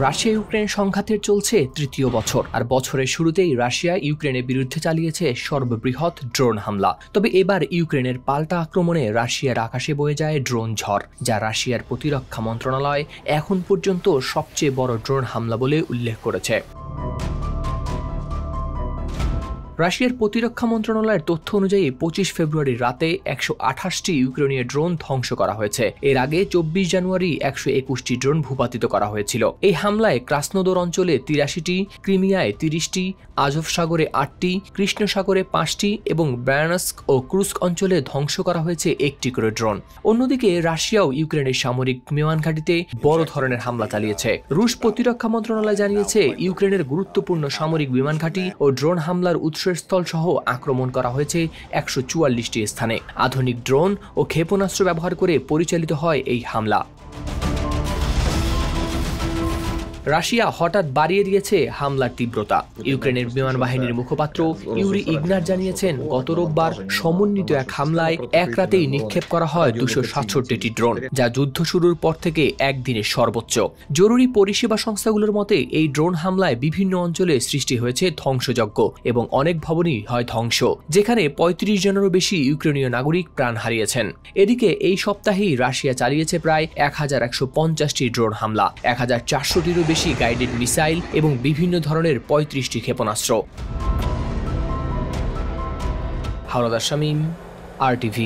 Russia Ukraine সংঘাতের চলছে তৃতীয় বছর, আর বছরের শুরুতেই রাশিয়া ইউক্রেনের বিরুদ্ধে চালিয়েছে সর্ববৃহৎ ড্রোন হামলা। তবে এবার ইউক্রেনের পাল্টা আক্রমণে রাশিয়ার আকাশে বয়ে যায় ড্রোন ঝড়, যা রাশিয়ার প্রতিরক্ষা মন্ত্রণালয় এখন পর্যন্ত সবচেয়ে বড় ড্রোন হামলা বলে উল্লেখ করেছে। রাশিয়ার প্রতিরক্ষা মন্ত্রণালয়ের তথ্য অনুযায়ী 25 ফেব্রুয়ারি রাতে 128টি ইউক্রেনীয় ড্রোন ধ্বংস করা হয়েছে। এর আগে 24 জানুয়ারি 121টি ড্রোন ভূপাতিত করা হয়েছিল। এই হামলায় ক্রাসনোদর অঞ্চলে 83টি, ক্রিমিয়ায় 30টি, আজভ সাগরে 8টি, কৃষ্ণ সাগরে 5টি এবং ব্রায়ানস্ক ও ক্রুস্ক অঞ্চলে ধ্বংস করা হয়েছে 1টি করে ড্রোন। অন্যদিকে রাশিয়াও ইউক্রেনের সামরিক বিমান ঘাঁটিতে বড় ধরনের হামলা চালিয়েছে। রুশ প্রতিরক্ষা মন্ত্রণালয় জানিয়েছে, ইউক্রেনের গুরুত্বপূর্ণ সামরিক বিমান ঘাঁটি ও ড্রোন হামলার স্থল সহ আক্রমণ করা হয়েছে 144টি স্থানে। আধুনিক ড্রোন ও ক্ষেপণাস্ত্র ব্যবহার করে পরিচালিত হয় এই হামলা। রাশিয়া হঠাৎ বাড়িয়ে দিয়েছে হামলার তীব্রতা। ইউক্রেনের বিমান বাহিনীর মুখপাত্র ইউরি ইগনার জানিয়েছেন, গত রোববার সমন্বিত এক হামলায় এক রাতেই নিক্ষেপ করা হয় 267টি ড্রোন, যা যুদ্ধ শুরুর পর থেকে একদিনের সর্বোচ্চ। জরুরি পরিষেবা সংস্থাগুলোর মতে, এই ড্রোন হামলায় বিভিন্ন অঞ্চলে সৃষ্টি হয়েছে ধ্বংসযজ্ঞ এবং অনেক ভবনই হয় ধ্বংস, যেখানে 35 জনেরও বেশি ইউক্রেনীয় নাগরিক প্রাণ হারিয়েছেন। এদিকে এই সপ্তাহেই রাশিয়া চালিয়েছে প্রায় 1150টি ড্রোন হামলা, 1400টিরও বেশি গাইডেড মিসাইল এবং বিভিন্ন ধরনের 35টি ক্ষেপণাস্ত্র। হাওলাদার শামীম, RTV।